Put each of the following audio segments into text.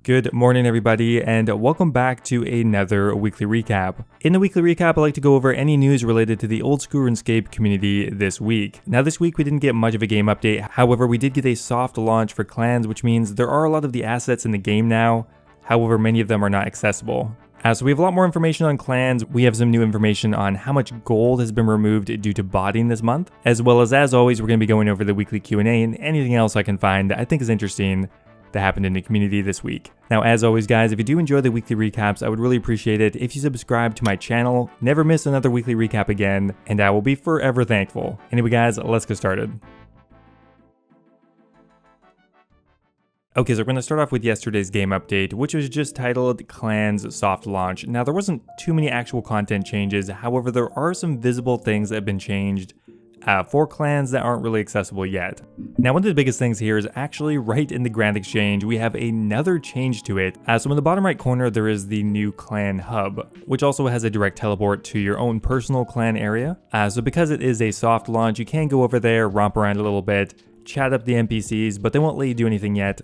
Good morning everybody, and welcome back to another weekly recap. In the weekly recap, I like to go over any news related to the old school RuneScape community this week. Now this week we didn't get much of a game update, however we did get a soft launch for clans, which means there are a lot of the assets in the game now, however many of them are not accessible. So we have a lot more information on clans, we have some new information on how much gold has been removed due to botting this month, as well as always we're going to be going over the weekly Q&A and anything else I can find that I think is interesting that happened in the community this week. Now, as always guys, if you do enjoy the weekly recaps, I would really appreciate it if you subscribe to my channel, never miss another weekly recap again, and I will be forever thankful. Anyway guys, let's get started. Okay, so we're going to start off with yesterday's game update, which was just titled Clans Soft Launch. Now, there wasn't too many actual content changes, however, there are some visible things that have been changed for clans that aren't really accessible yet. Now, one of the biggest things here is actually right in the Grand Exchange, we have another change to it. So in the bottom right corner, there is the new clan hub, which also has a direct teleport to your own personal clan area. So because it is a soft launch, you can go over there, romp around a little bit, chat up the NPCs, but they won't let you do anything yet.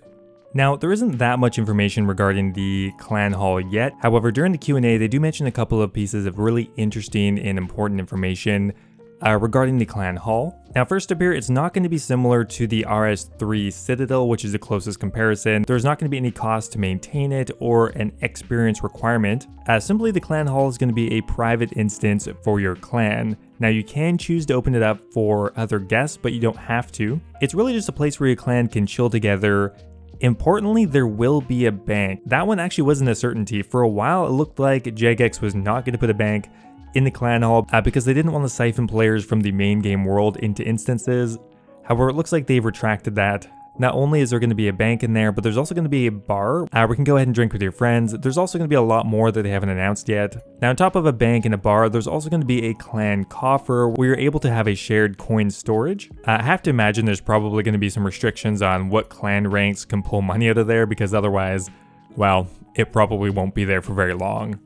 Now, there isn't that much information regarding the clan hall yet. However, during the Q&A, they do mention a couple of pieces of really interesting and important information regarding the clan hall. Now, first up here, it's not going to be similar to the RS3 Citadel, which is the closest comparison. There's not going to be any cost to maintain it or an experience requirement. Simply, the clan hall is going to be a private instance for your clan. Now, you can choose to open it up for other guests, but you don't have to. It's really just a place where your clan can chill together. Importantly, there will be a bank. That one actually wasn't a certainty. For a while, it looked like jagex was not going to put a bank in the clan hall because they didn't want to siphon players from the main game world into instances. However, it looks like they've retracted that. Not only is there going to be a bank in there, but there's also going to be a bar where you can go ahead and drink with your friends. There's also going to be a lot more that they haven't announced yet. Now, on top of a bank and a bar, there's also going to be a clan coffer where you're able to have a shared coin storage. I have to imagine there's probably going to be some restrictions on what clan ranks can pull money out of there, because otherwise, well, it probably won't be there for very long.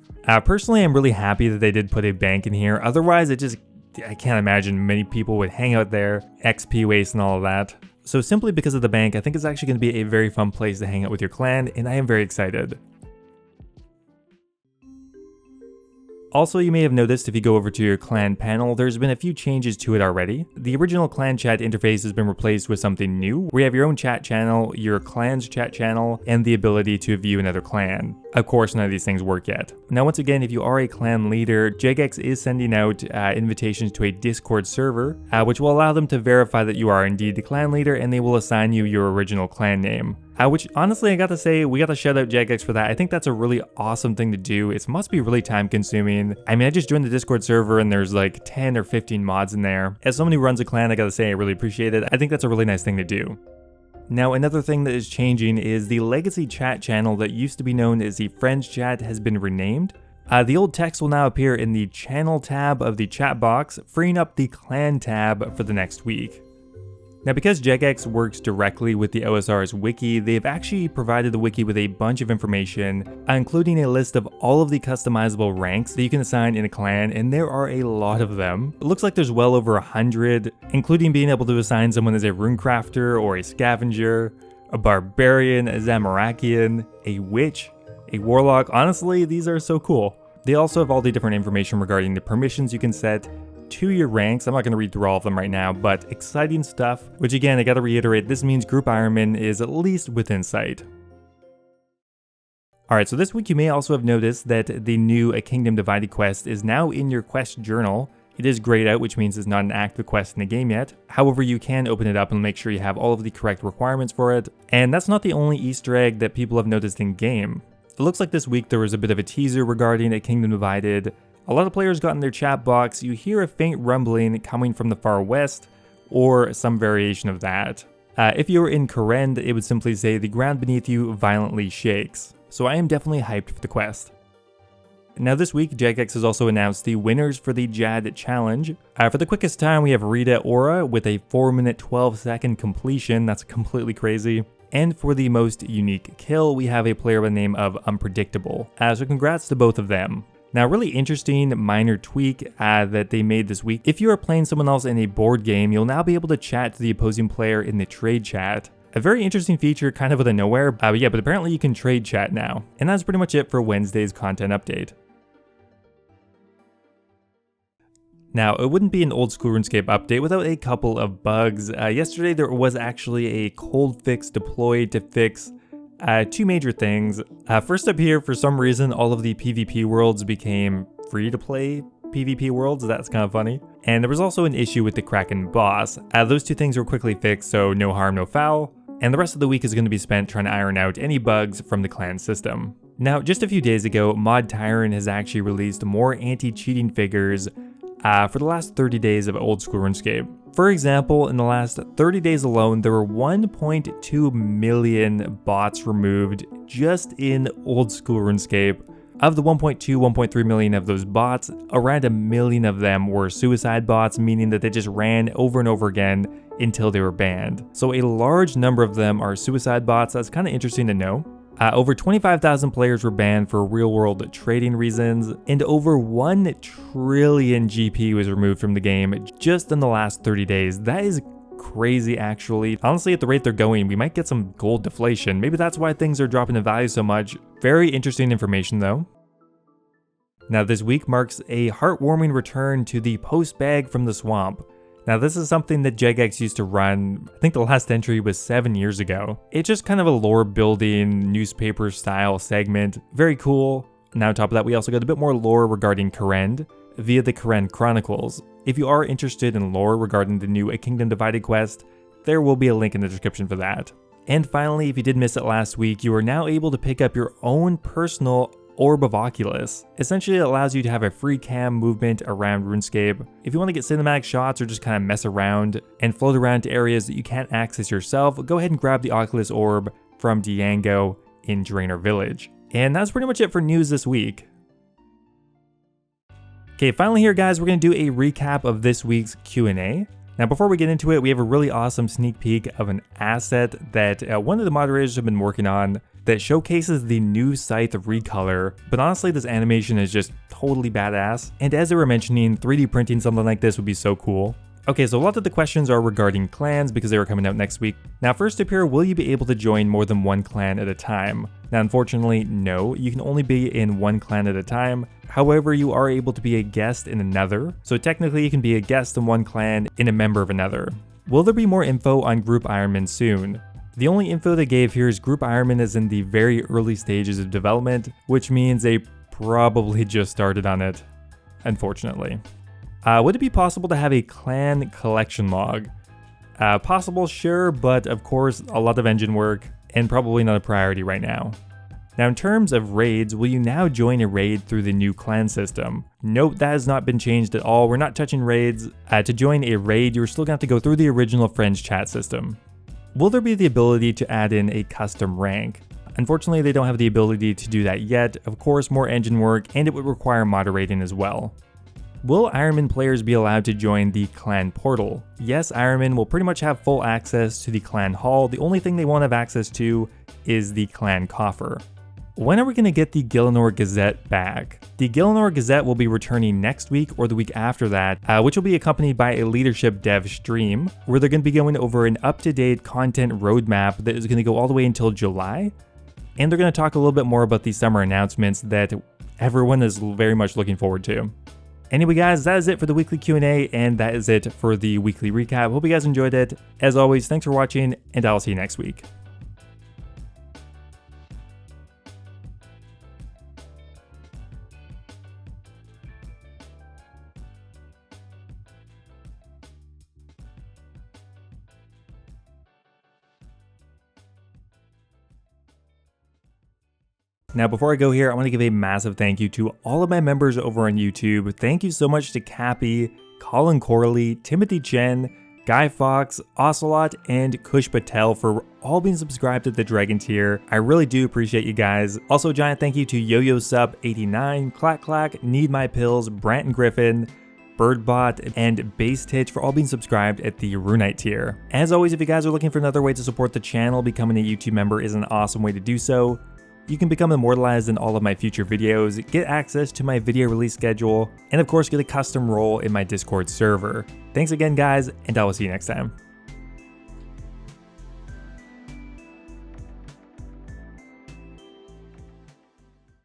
Personally, I'm really happy that they did put a bank in here. Otherwise, I can't imagine many people would hang out there, XP waste and all of that. So simply because of the bank, I think it's actually going to be a very fun place to hang out with your clan, and I am very excited. Also, you may have noticed if you go over to your clan panel, there's been a few changes to it already. The original clan chat interface has been replaced with something new, where you have your own chat channel, your clan's chat channel, and the ability to view another clan. Of course, none of these things work yet. Now, once again, if you are a clan leader, jagex is sending out invitations to a Discord server, which will allow them to verify that you are indeed the clan leader, and they will assign you your original clan name. Which honestly, I gotta say, we gotta shout out jagex for that. I think that's a really awesome thing to do. It must be really time consuming. I mean, I just joined the Discord server and there's like 10 or 15 mods in there. As someone who runs a clan, I gotta say I really appreciate it. I think that's a really nice thing to do. Now, another thing that is changing is the legacy chat channel that used to be known as the Friends chat has been renamed. The old text will now appear in the channel tab of the chat box, freeing up the clan tab for the next week. Now, because jagex works directly with the OSRS wiki, they've actually provided the wiki with a bunch of information, including a list of all of the customizable ranks that you can assign in a clan, and there are a lot of them. It looks like there's well over 100, including being able to assign someone as a runecrafter or a scavenger, a barbarian, a zamarakian, a witch, a warlock. Honestly, these are so cool. They also have all the different information regarding the permissions you can set to your ranks. I'm not going to read through all of them right now, but exciting stuff, which again, I got to reiterate, this means Group Ironman is at least within sight. Alright, so this week you may also have noticed that the new A Kingdom Divided quest is now in your quest journal. It is grayed out, which means it's not an active quest in the game yet. However, you can open it up and make sure you have all of the correct requirements for it. And that's not the only Easter egg that people have noticed in game. It looks like this week there was a bit of a teaser regarding A Kingdom Divided. A lot of players got in their chat box, you hear a faint rumbling coming from the far west, or some variation of that. If you were in Kourend, it would simply say the ground beneath you violently shakes. So I am definitely hyped for the quest. Now this week, jagex has also announced the winners for the Jad Challenge. For the quickest time, we have Rita Aura with a 4-minute 12-second completion. That's completely crazy. And for the most unique kill, we have a player by the name of Unpredictable. So congrats to both of them. Now, really interesting minor tweak that they made this week. If you are playing someone else in a board game, you'll now be able to chat to the opposing player in the trade chat. A very interesting feature kind of out of nowhere, but apparently you can trade chat now. And that's pretty much it for Wednesday's content update. Now, it wouldn't be an old school RuneScape update without a couple of bugs. Yesterday there was actually a cold fix deployed to fix two major things. First up here, for some reason, all of the PvP worlds became free to play PvP worlds. That's kind of funny. And there was also an issue with the Kraken boss. Those two things were quickly fixed, so no harm, no foul. And the rest of the week is going to be spent trying to iron out any bugs from the clan system. Now, just a few days ago, Mod Tyrant has actually released more anti-cheating figures for the last 30 days of old school RuneScape. For example, in the last 30 days alone, there were 1.2 million bots removed just in old school RuneScape. Of the 1.3 million of those bots, around 1 million of them were suicide bots, meaning that they just ran over and over again until they were banned. So a large number of them are suicide bots. That's kind of interesting to know. Over 25,000 players were banned for real-world trading reasons, and over 1 trillion GP was removed from the game just in the last 30 days. That is crazy, actually. Honestly, at the rate they're going, we might get some gold deflation. Maybe that's why things are dropping in value so much. Very interesting information, though. Now, this week marks a heartwarming return to the Postbag from the swamp. Now, this is something that jagex used to run. I think the last entry was 7 years ago. It's just kind of a lore building, newspaper style segment. Very cool. Now, on top of that, we also got a bit more lore regarding Kourend via the Kourend Chronicles. If you are interested in lore regarding the new A Kingdom Divided quest, there will be a link in the description for that. And finally, if you did miss it last week, you are now able to pick up your own personal Orb of Oculus. Essentially, it allows you to have a free cam movement around RuneScape. If you want to get cinematic shots or just kind of mess around and float around to areas that you can't access yourself, go ahead and grab the Oculus Orb from Diango in Draenor Village. And that's pretty much it for news this week. Okay, finally here guys, we're going to do a recap of this week's Q&A. Now before we get into it, we have a really awesome sneak peek of an asset that one of the moderators have been working on that showcases the new Scythe recolor, but honestly this animation is just totally badass, and as they were mentioning, 3D printing something like this would be so cool. Okay, so a lot of the questions are regarding clans because they are coming out next week. Now first up here, will you be able to join more than one clan at a time? Now unfortunately, no, you can only be in one clan at a time. However, you are able to be a guest in another, so technically you can be a guest in one clan and a member of another. Will there be more info on Group Ironman soon? The only info they gave here is Group Ironman is in the very early stages of development, which means they probably just started on it, unfortunately. Would it be possible to have a clan collection log? Possible, sure, but of course a lot of engine work and probably not a priority right now. Now in terms of raids, will you now join a raid through the new clan system? Nope, that has not been changed at all. We're not touching raids. To join a raid, you're still going to have to go through the original friends chat system. Will there be the ability to add in a custom rank? Unfortunately, they don't have the ability to do that yet. Of course, more engine work, and it would require moderating as well. Will Ironman players be allowed to join the clan portal? Yes, Ironman will pretty much have full access to the clan hall. The only thing they won't have access to is the clan coffer. When are we going to get the Gielinor Gazette back? The Gielinor Gazette will be returning next week or the week after that, which will be accompanied by a leadership dev stream, where they're going to be going over an up-to-date content roadmap that is going to go all the way until July. And they're going to talk a little bit more about the summer announcements that everyone is very much looking forward to. Anyway guys, that is it for the weekly Q&A, and that is it for the weekly recap. Hope you guys enjoyed it. As always, thanks for watching, and I'll see you next week. Now before I go here, I want to give a massive thank you to all of my members over on YouTube. Thank you so much to Cappy, Colin Corley, Timothy Chen, Guy Fox, Ocelot, and Kush Patel for all being subscribed to the Dragon tier. I really do appreciate you guys. Also, a giant thank you to Yo-Yo Sup 89, Clack Clack, Need My Pills, Branton Griffin, Birdbot, and Base Titch for all being subscribed at the Runite tier. As always, if you guys are looking for another way to support the channel, becoming a YouTube member is an awesome way to do so. You can become immortalized in all of my future videos, get access to my video release schedule, and of course get a custom role in my Discord server. Thanks again guys, and I will see you next time.